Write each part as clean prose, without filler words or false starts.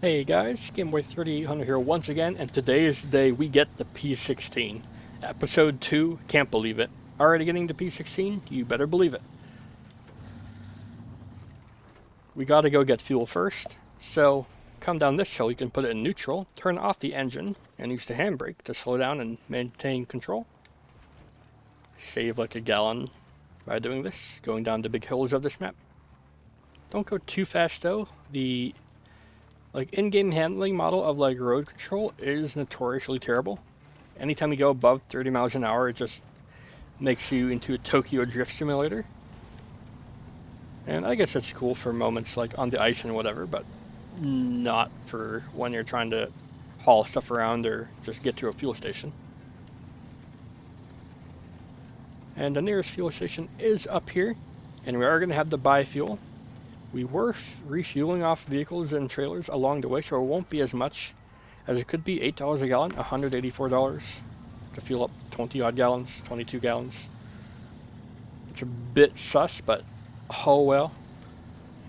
Hey guys, GameBoy3800 here once again, and today is the day we get the P16. Episode 2, can't believe it. Already getting the P16? You better believe it. We gotta go get fuel first, so come down this hill, you can put it in neutral, turn off the engine, and use the handbrake to slow down and maintain control. Save like a gallon by doing this, going down the big hills of this map. Don't go too fast though. The in-game handling model of road control is notoriously terrible. Anytime you go above 30 miles an hour, it just makes you into a Tokyo Drift Simulator. And I guess that's cool for moments like on the ice and whatever, but not for when you're trying to haul stuff around or just get to a fuel station. And the nearest fuel station is up here, and we are going to have to buy fuel. We were refueling off vehicles and trailers along the way, so it won't be as much as it could be. $8 a gallon, $184 to fuel up 20 odd gallons, 22 gallons. It's a bit sus, but oh well.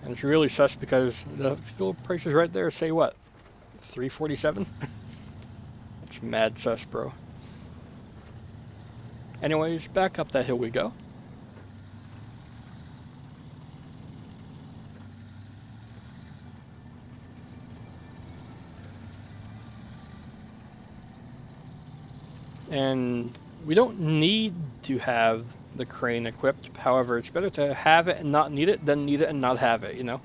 And it's really sus because the fuel prices right there say what? $3.47? It's mad sus, bro. Anyways, back up that hill we go. And we don't need to have the crane equipped. However, it's better to have it and not need it than need it and not have it, you know?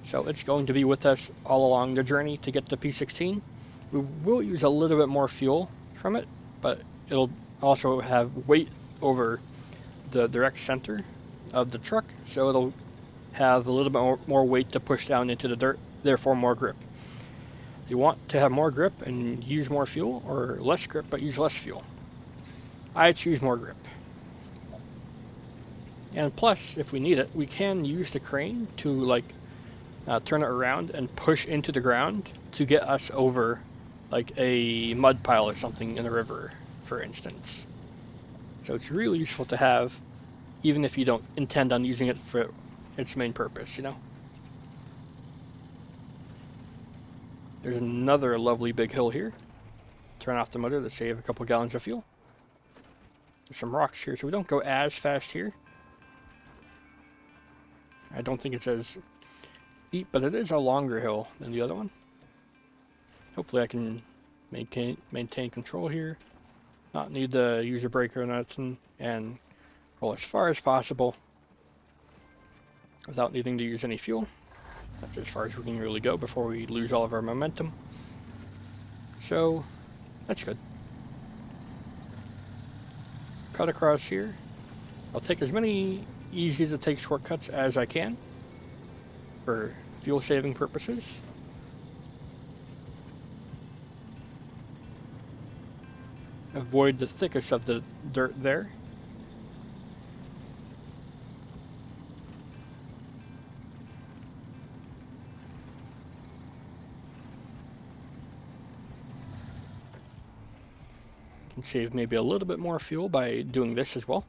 So it's going to be with us all along the journey to get the P16. We will use a little bit more fuel from it, but it'll also have weight over the direct center of the truck, so it'll have a little bit more weight to push down into the dirt, therefore more grip. You want to have more grip and use more fuel, or less grip but use less fuel? I choose more grip. And plus, if we need it, we can use the crane to turn it around and push into the ground to get us over like a mud pile or something in the river, for instance. So it's really useful to have, even if you don't intend on using it for its main purpose, you know? There's another lovely big hill here. Turn off the motor to save a couple gallons of fuel. There's some rocks here, so we don't go as fast here. I don't think it's as steep, but it is a longer hill than the other one. Hopefully I can maintain control here. Not need to use a brake or nothing, and roll as far as possible without needing to use any fuel. That's as far as we can really go before we lose all of our momentum. So, that's good. Cut across here. I'll take as many easy to take shortcuts as I can for fuel saving purposes. Avoid the thickest of the dirt there. Can save maybe a little bit more fuel by doing this as well.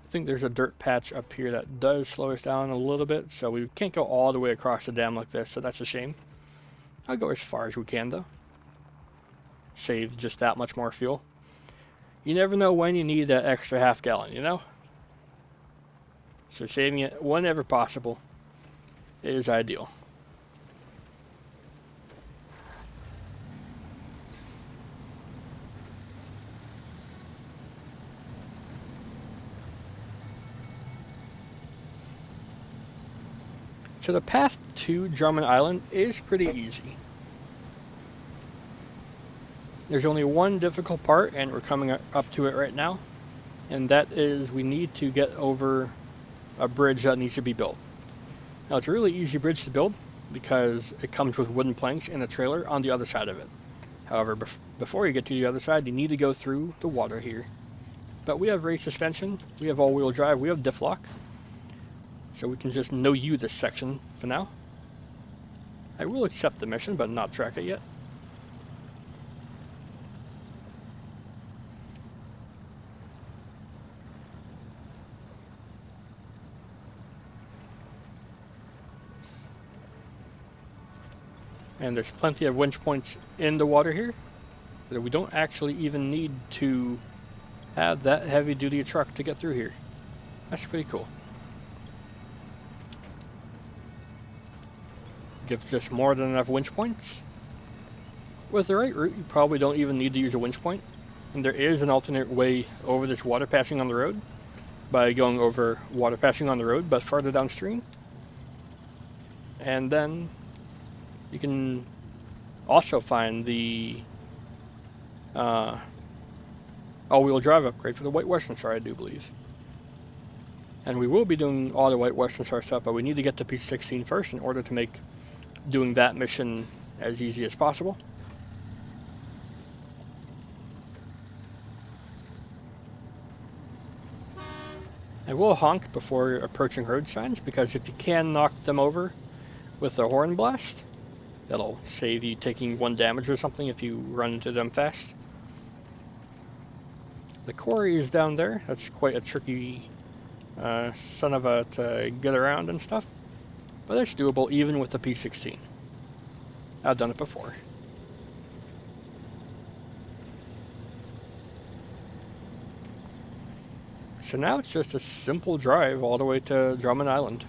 I think there's a dirt patch up here that does slow us down a little bit, so we can't go all the way across the dam like this, so that's a shame. I'll go as far as we can though. Save just that much more fuel. You never know when you need that extra half gallon, you know? So saving it whenever possible is ideal. So the path to Drummond Island is pretty easy. There's only one difficult part, and we're coming up to it right now, and that is we need to get over a bridge that needs to be built. Now it's a really easy bridge to build because it comes with wooden planks and a trailer on the other side of it. However, before you get to the other side, you need to go through the water here. But we have race suspension, we have all-wheel drive, we have diff lock, so we can just no-you this section for now. I will accept the mission, but not track it yet. And there's plenty of winch points in the water here, that we don't actually even need to have that heavy duty truck to get through here. That's pretty cool. Gives just more than enough winch points. With the right route, you probably don't even need to use a winch point. And there is an alternate way over this water passing on the road by going over water passing on the road, but farther downstream. And then you can also find the all-wheel drive upgrade for the White Western Star, I do believe. And we will be doing all the White Western Star stuff, but we need to get to P16 first in order to make doing that mission as easy as possible. I will honk before approaching road signs, because if you can knock them over with a horn blast, that'll save you taking 1 damage or something if you run into them fast. The quarry is down there. That's quite a tricky son of a to get around and stuff, but it's doable even with the P16. I've done it before. So now it's just a simple drive all the way to Drummond Island.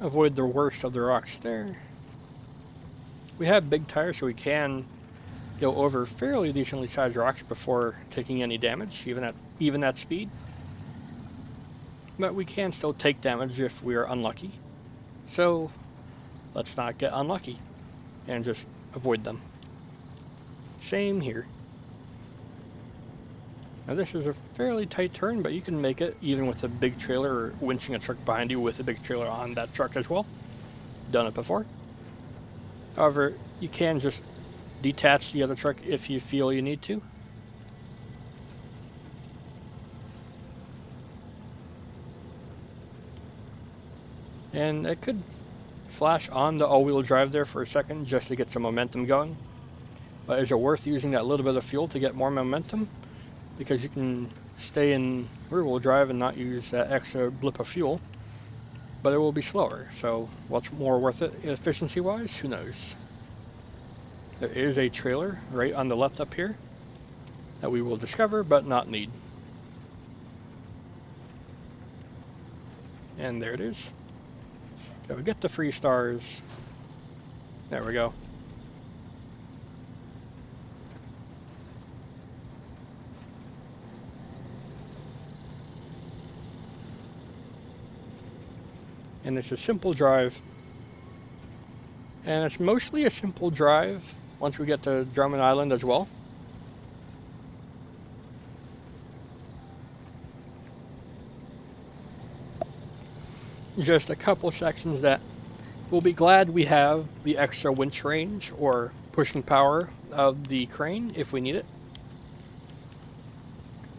Avoid the worst of the rocks there. We have big tires, so we can go over fairly decently sized rocks before taking any damage, even at speed. But we can still take damage if we are unlucky. So let's not get unlucky and just avoid them. Same here. Now this is a fairly tight turn, but you can make it even with a big trailer or winching a truck behind you with a big trailer on that truck as well. Done it before. However, you can just detach the other truck if you feel you need to. And it could flash on the all-wheel drive there for a second just to get some momentum going. But is it worth using that little bit of fuel to get more momentum? Because you can stay in rear-wheel drive and not use that extra blip of fuel, but it will be slower. So what's more worth it efficiency-wise? Who knows? There is a trailer right on the left up here that we will discover but not need. And there it is. So we get the free stars. There we go. And it's a simple drive. And it's mostly a simple drive once we get to Drummond Island as well. Just a couple sections that we'll be glad we have the extra winch range or pushing power of the crane if we need it.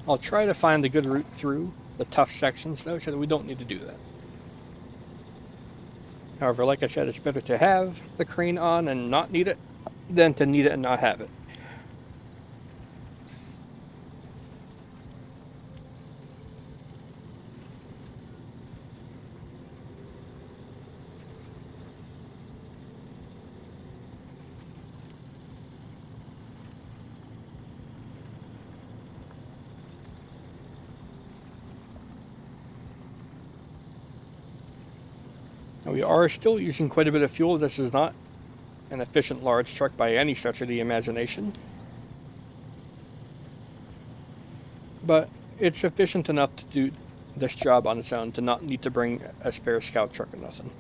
I'll try to find a good route through the tough sections though, so that we don't need to do that. However, like I said, it's better to have the crane on and not need it than to need it and not have it. Now we are still using quite a bit of fuel. This is not an efficient large truck by any stretch of the imagination, but it's efficient enough to do this job on its own, to not need to bring a spare scout truck or nothing.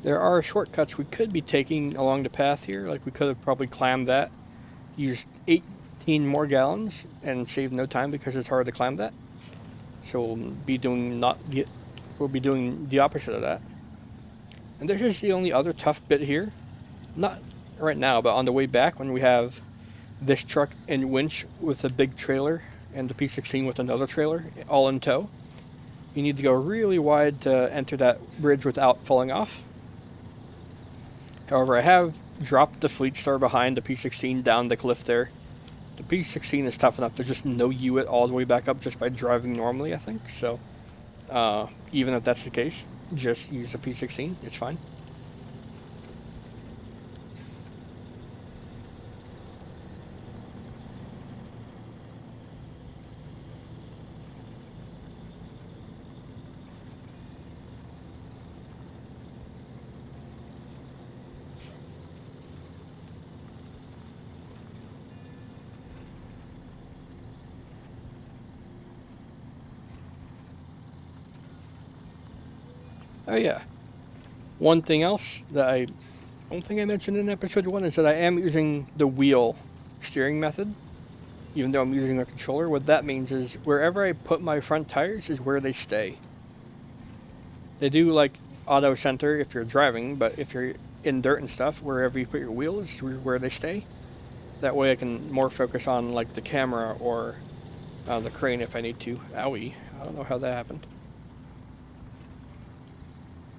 There are shortcuts we could be taking along the path here. Like we could have probably climbed that, used 18 more gallons, and saved no time because it's hard to climb that. So we'll be doing the opposite of that. And this is the only other tough bit here. Not right now, but on the way back when we have this truck and winch with a big trailer and the P16 with another trailer, all in tow. You need to go really wide to enter that bridge without falling off. However, I have dropped the fleet star behind the P16 down the cliff there. The P16 is tough enough to just no-you it all the way back up just by driving normally, I think. So, even if that's the case, just use the P16. It's fine. Oh yeah. One thing else that I don't think I mentioned in episode 1 is that I am using the wheel steering method, even though I'm using a controller. What that means is wherever I put my front tires is where they stay. They do like auto center if you're driving, but if you're in dirt and stuff, wherever you put your wheels is where they stay. That way I can more focus on like the camera or the crane if I need to. Owie, I don't know how that happened.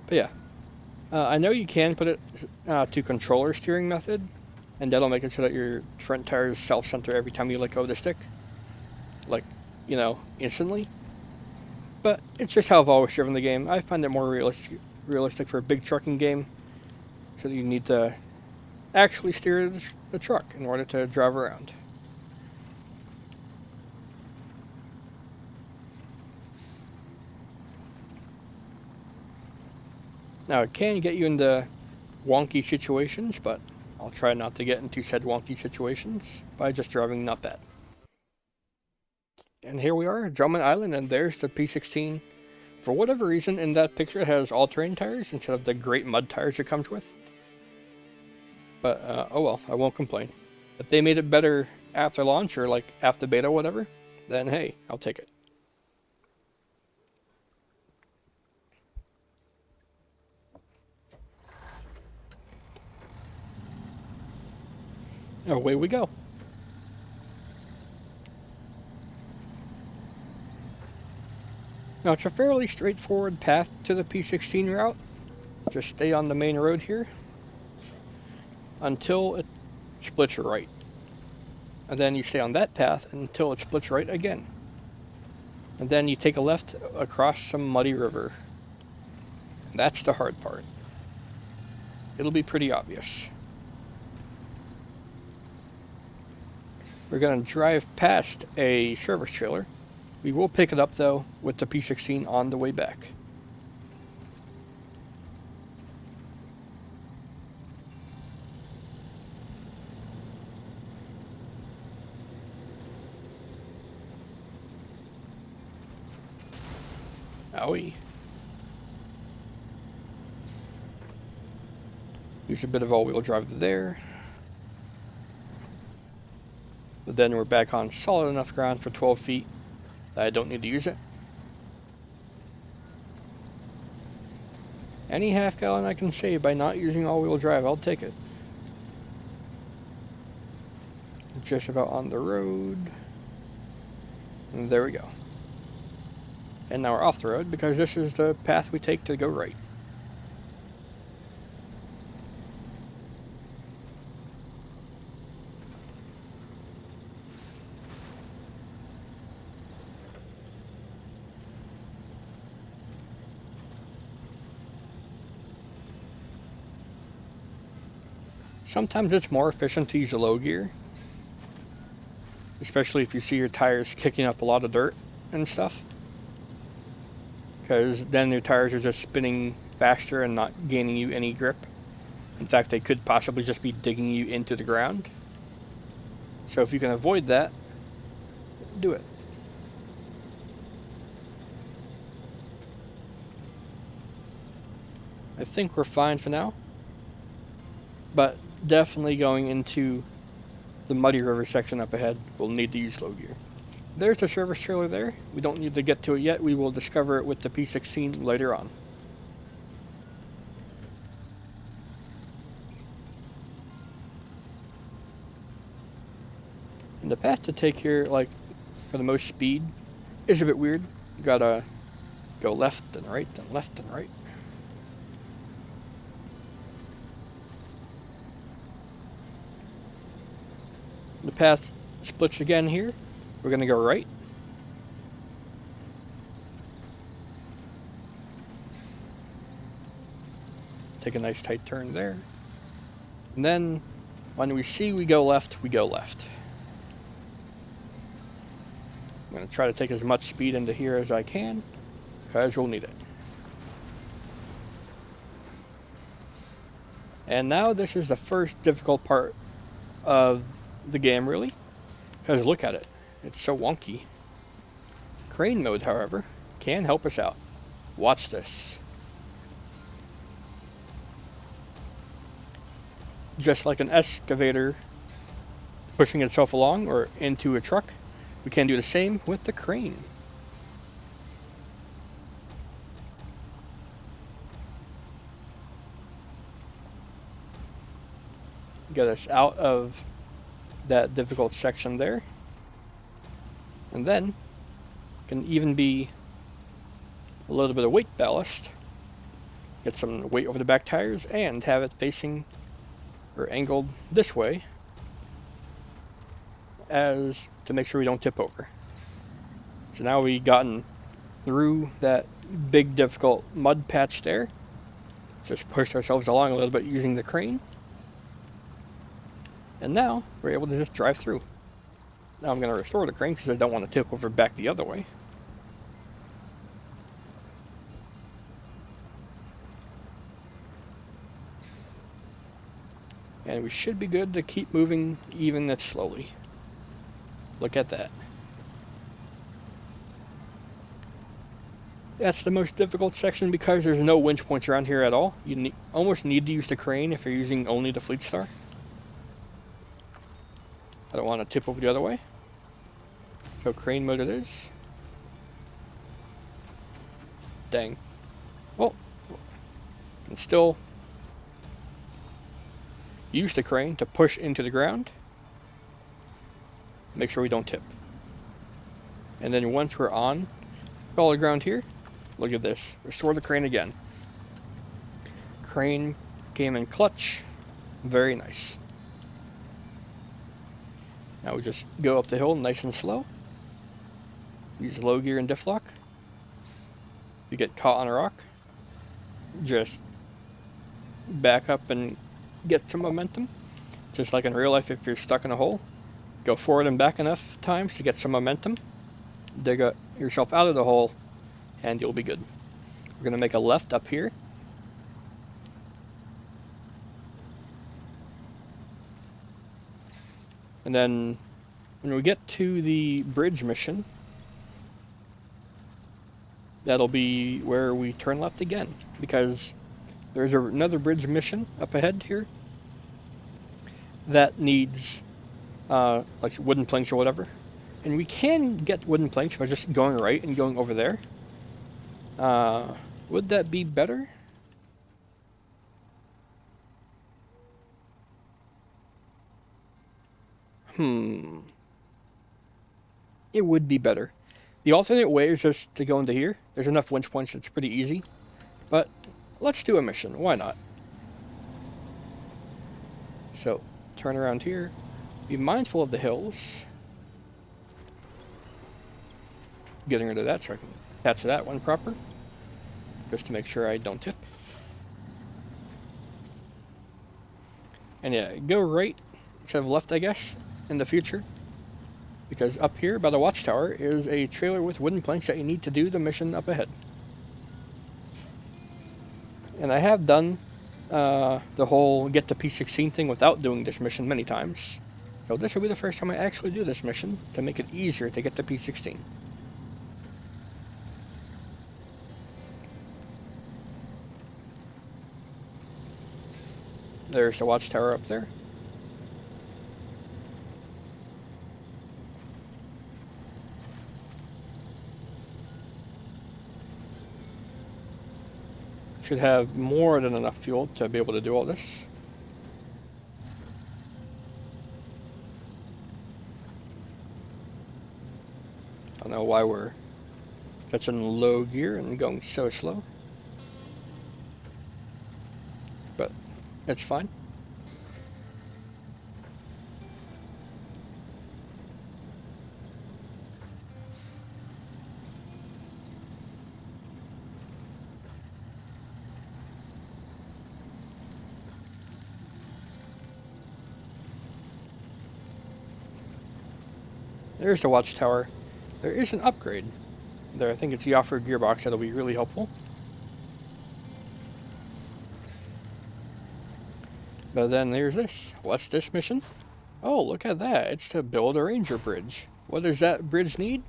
But yeah, I know you can put it to controller steering method, and that'll make it so that your front tires self-center every time you let go of the stick. Like, you know, instantly. But it's just how I've always driven the game. I find it more realistic for a big trucking game, so that you need to actually steer the truck in order to drive around. Now, it can get you into wonky situations, but I'll try not to get into said wonky situations by just driving not bad. And here we are, Drummond Island, and there's the P16. For whatever reason, in that picture it has all-terrain tires instead of the great mud tires it comes with. But, oh well, I won't complain. If they made it better after launch, or like after beta, whatever, then hey, I'll take it. Away we go. Now, it's a fairly straightforward path to the P16 route. Just stay on the main road here until it splits right. And then you stay on that path until it splits right again. And then you take a left across some muddy river. And that's the hard part. It'll be pretty obvious. We're going to drive past a service trailer. We will pick it up, though, with the P16 on the way back. Owie. Use a bit of all-wheel drive there. But then we're back on solid enough ground for 12 feet that I don't need to use it. Any half gallon I can save by not using all-wheel drive, I'll take it. Just about on the road. And there we go. And now we're off the road because this is the path we take to go right. Sometimes it's more efficient to use a low gear, especially if you see your tires kicking up a lot of dirt and stuff, because then your tires are just spinning faster and not gaining you any grip. In fact, they could possibly just be digging you into the ground. So if you can avoid that, do it. I think we're fine for now, but definitely going into the muddy river section up ahead, we'll need to use low gear. There's the service trailer there. We don't need to get to it yet. We will discover it with the P16 later on. And the path to take here, like, for the most speed is a bit weird. You gotta go left and right, then left and right. The path splits again here. We're gonna go right. Take a nice tight turn there. And then when we see we go left, we go left. I'm going to try to take as much speed into here as I can, because we'll need it. And now this is the first difficult part of the game, really, because look at it. It's so wonky. Crane mode, however, can help us out. Watch this. Just like an excavator pushing itself along or into a truck, we can do the same with the crane. Get us out of that difficult section there. And then can even be a little bit of weight ballast. Get some weight over the back tires and have it facing or angled this way as to make sure we don't tip over. So now we've gotten through that big difficult mud patch there. Just pushed ourselves along a little bit using the crane. And now we're able to just drive through. Now I'm going to restore the crane because I don't want to tip over back the other way. And we should be good to keep moving even if slowly. Look at that. That's the most difficult section because there's no winch points around here at all. You almost need to use the crane if you're using only the Fleet Star. I don't want to tip over the other way. So crane mode it is. Dang. Well, and still use the crane to push into the ground. Make sure we don't tip. And then once we're on solid ground here, look at this. Restore the crane again. Crane came in clutch. Very nice. Now we just go up the hill nice and slow. Use low gear and diff lock. If you get caught on a rock, just back up and get some momentum. Just like in real life, if you're stuck in a hole, go forward and back enough times to get some momentum. Dig yourself out of the hole, and you'll be good. We're going to make a left up here. And then when we get to the bridge mission, that'll be where we turn left again, because there's another bridge mission up ahead here that needs like wooden planks or whatever. And we can get wooden planks by just going right and going over there. Would that be better? It would be better. The alternate way is just to go into here. There's enough winch points, it's pretty easy. But let's do a mission, why not? So, turn around here. Be mindful of the hills. Getting rid of that so I can attach that one proper. Just to make sure I don't tip. And yeah, go right instead of left, I guess, in the future. Because up here by the watchtower is a trailer with wooden planks that you need to do the mission up ahead. And I have done the whole get the P16 thing without doing this mission many times. So this will be the first time I actually do this mission to make it easier to get the P16. There's the watchtower up there. Should have more than enough fuel to be able to do all this. Don't know why we're such in low gear and going so slow. But it's fine. There's the watchtower. There is an upgrade there. I think it's the off-road gearbox that'll be really helpful. But then there's this. What's this mission? Oh, look at that. It's to build a ranger bridge. What does that bridge need?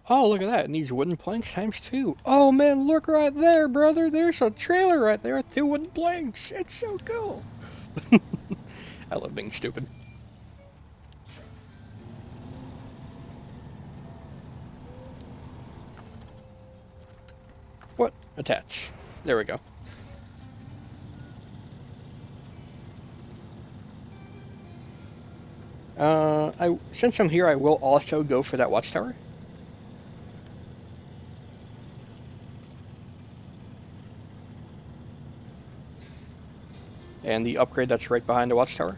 Oh, look at that. It needs wooden planks times 2. Oh, man, look right there, brother. There's a trailer right there with 2 wooden planks. It's so cool. I love being stupid. What? Attach. There we go. Since I'm here, I will also go for that watchtower. And the upgrade that's right behind the watchtower.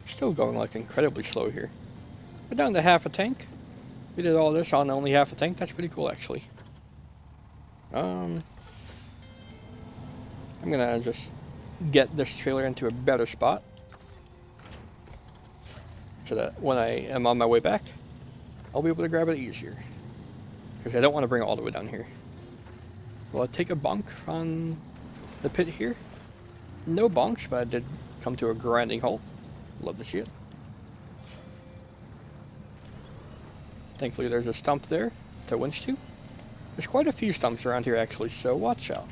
Still going like incredibly slow here. We're down to half a tank. We did all this on only half a tank. That's pretty cool, actually. I'm gonna just get this trailer into a better spot so that when I am on my way back, I'll be able to grab it easier. Because I don't want to bring it all the way down here. Will I take a bonk on the pit here? No bonks, but I did come to a grinding halt. Love to see it. Thankfully there's a stump there to winch to. There's quite a few stumps around here actually, so watch out.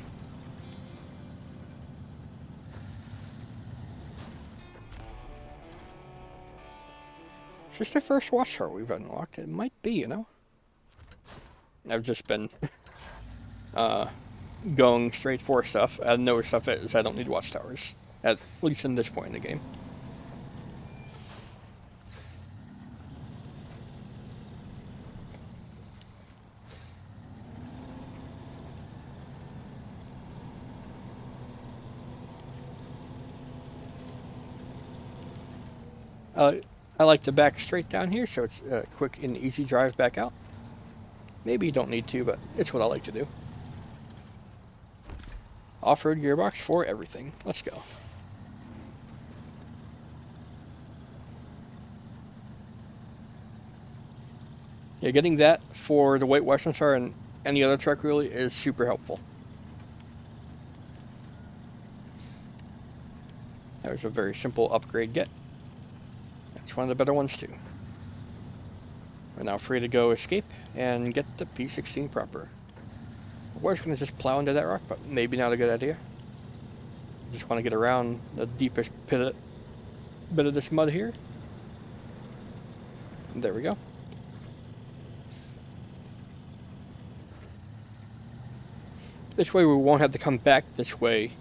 Is this the first watchtower we've unlocked? It might be, you know? I've just been going straight for stuff. I know where stuff is. I don't need watchtowers. At least in this point in the game. I like to back straight down here, so it's a quick and easy drive back out. Maybe you don't need to, but it's what I like to do. Off-road gearbox for everything. Let's go. Yeah, getting that for the White Western Star and any other truck really is super helpful. That was a very simple upgrade get. It's one of the better ones too. We're now free to go escape and get the P16 proper. I was going to just plow into that rock, but maybe not a good idea. Just want to get around the deepest bit of this mud here. There we go. This way we won't have to come back this way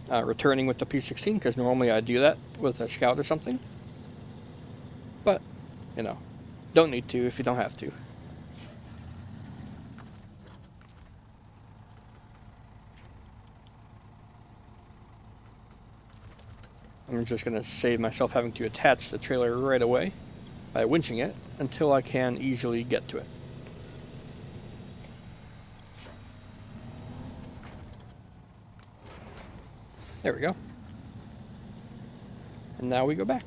returning with the P16, because normally I do that with a scout or something. But, you know, don't need to if you don't have to. I'm just going to save myself having to attach the trailer right away by winching it until I can easily get to it. There we go. And now we go back.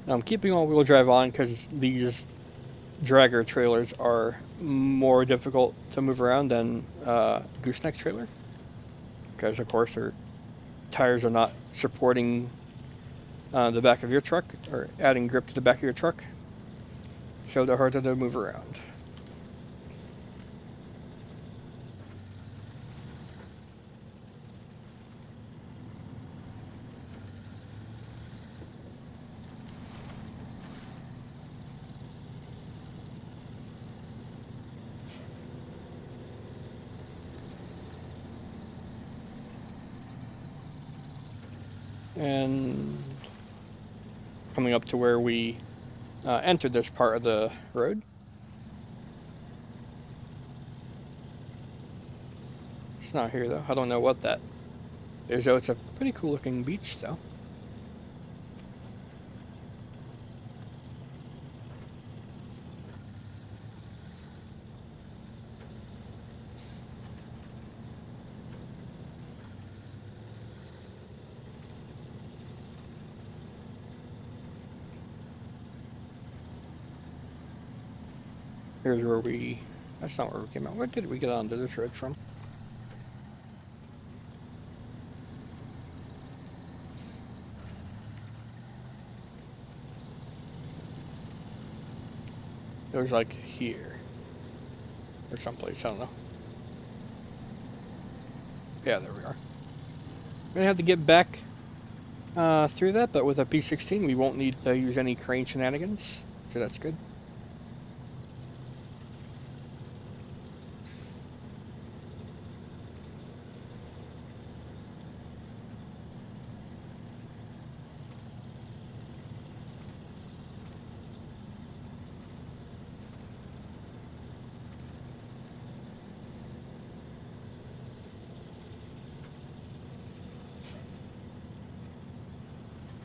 Now I'm keeping all-wheel drive on because these dragger trailers are more difficult to move around than gooseneck trailer. Because of course their tires are not supporting the back of your truck or adding grip to the back of your truck. So they're harder to move around. And coming up to where we entered this part of the road. It's not here though. I don't know what that is though. It's a pretty cool looking beach though. Here's where we... That's not where we came out. Where did we get onto this road from? It was like here. Or someplace, I don't know. Yeah, there we are. We're gonna have to get back through that, but with a P16 we won't need to use any crane shenanigans. So that's good.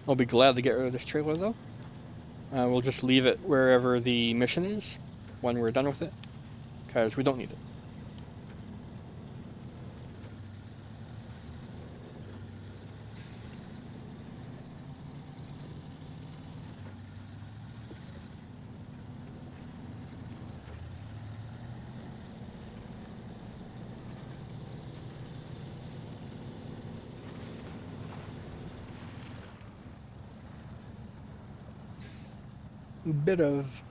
I'll be glad to get rid of this trailer though. We'll just leave it wherever the mission is when we're done with it, because we don't need it. Bit of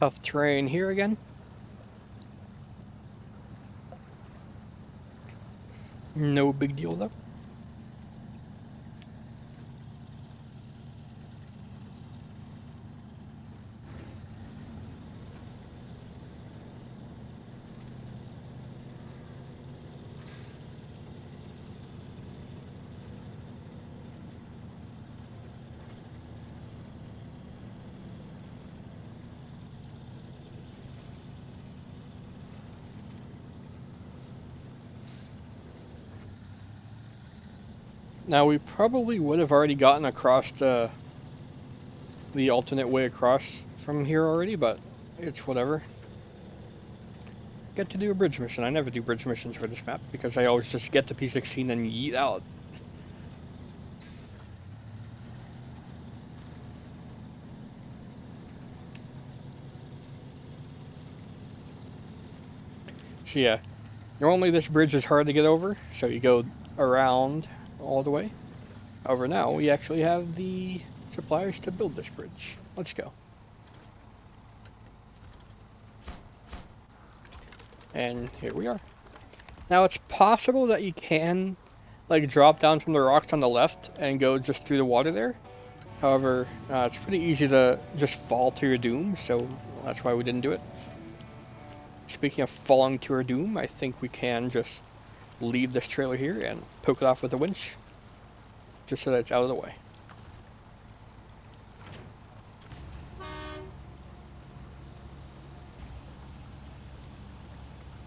tough terrain here again. No big deal though. Now we probably would have already gotten across the alternate way across from here already, but it's whatever. Get to do a bridge mission. I never do bridge missions for this map because I always just get to P16 and yeet out. So yeah, normally this bridge is hard to get over, so you go around all the way. However, now we actually have the suppliers to build this bridge. Let's go. And here we are. Now it's possible that you can like drop down from the rocks on the left and go just through the water there. However, it's pretty easy to just fall to your doom, so that's why we didn't do it. Speaking of falling to our doom, I think we can just leave this trailer here and poke it off with a winch, just so that it's out of the way.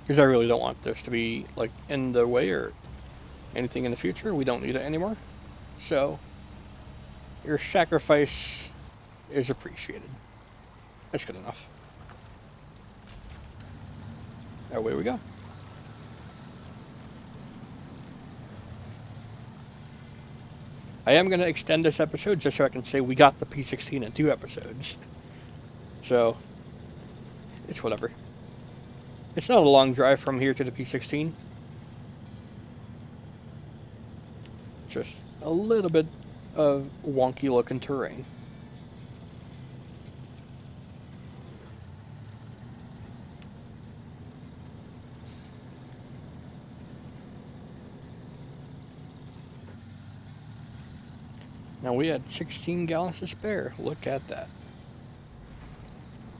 Because I really don't want this to be like in the way or anything in the future. We don't need it anymore. So your sacrifice is appreciated. That's good enough. Away we go. I am going to extend this episode just so I can say we got the P16 in 2 episodes. So, it's whatever. It's not a long drive from here to the P16. Just a little bit of wonky looking terrain. Now we had 16 gallons to spare. Look at that.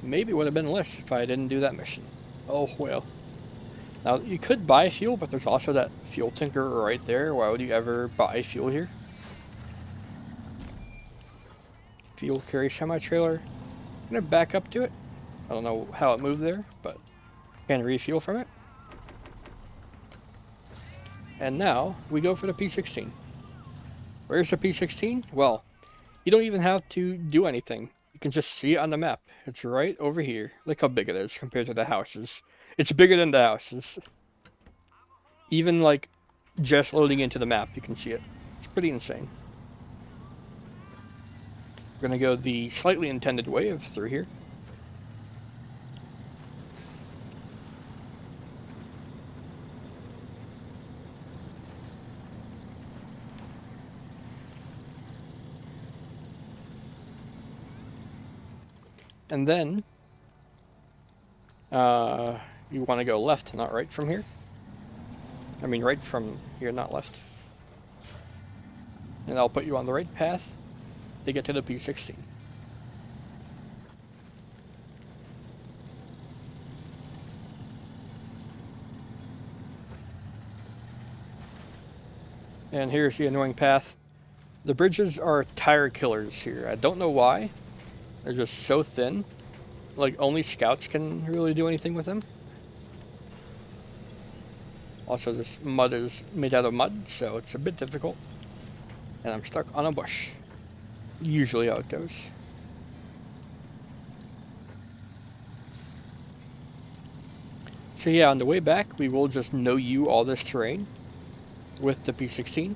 Maybe it would have been less if I didn't do that mission. Oh well. Now you could buy fuel, but there's also that fuel tanker right there. Why would you ever buy fuel here? fuel carry semi-trailer. I'm going to back up to it. I don't know how it moved there, but can refuel from it. And now we go for the P16. Where's the P16? Well, you don't even have to do anything. You can just see it on the map. It's right over here. Look how big it is compared to the houses. It's bigger than the houses. Even like just loading into the map, you can see it. It's pretty insane. We're going to go the slightly intended way of through here. And then, you want to go left, not right from here. I mean right from here, not left. And I'll put you on the right path to get to the P16. And here's the annoying path. The bridges are tire killers here. I don't know why. They're just so thin. Like, only scouts can really do anything with them. Also, this mud is made out of mud, so it's a bit difficult. And I'm stuck on a bush. Usually how it goes. So yeah, on the way back, we will just no-you all this terrain with the P16.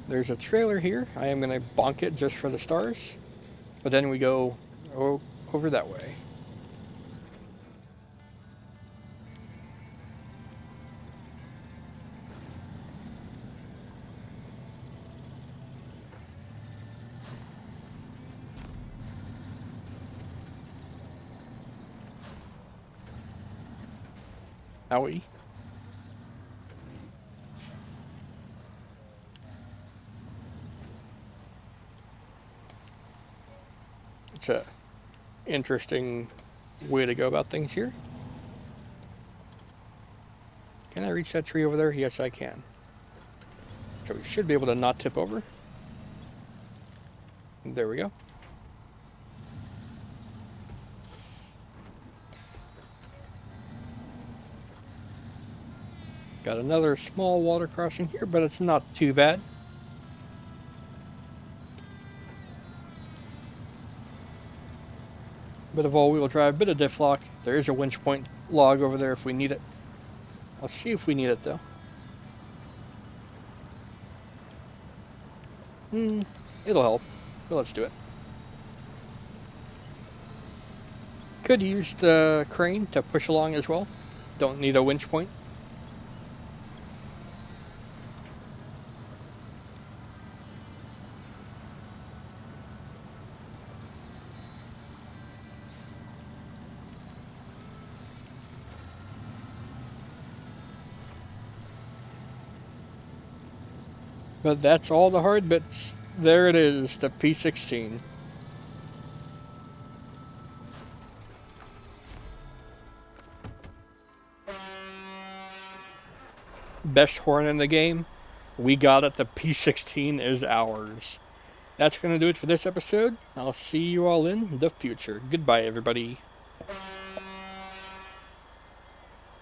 There's a trailer here. I am going to bonk it just for the stars. But then we go over that way. Owie. It's a interesting way to go about things here. Can I reach that tree over there? Yes, I can. So we should be able to not tip over. There we go. Got another small water crossing here, but it's not too bad. Bit of all-wheel drive, bit of diff lock. There is a winch point log over there if we need it. I'll see if we need it though. It'll help, but let's do it. Could use the crane to push along as well. Don't need a winch point. But that's all the hard bits. There it is, the P16. Best horn in the game. We got it. The P16 is ours. That's going to do it for this episode. I'll see you all in the future. Goodbye, everybody.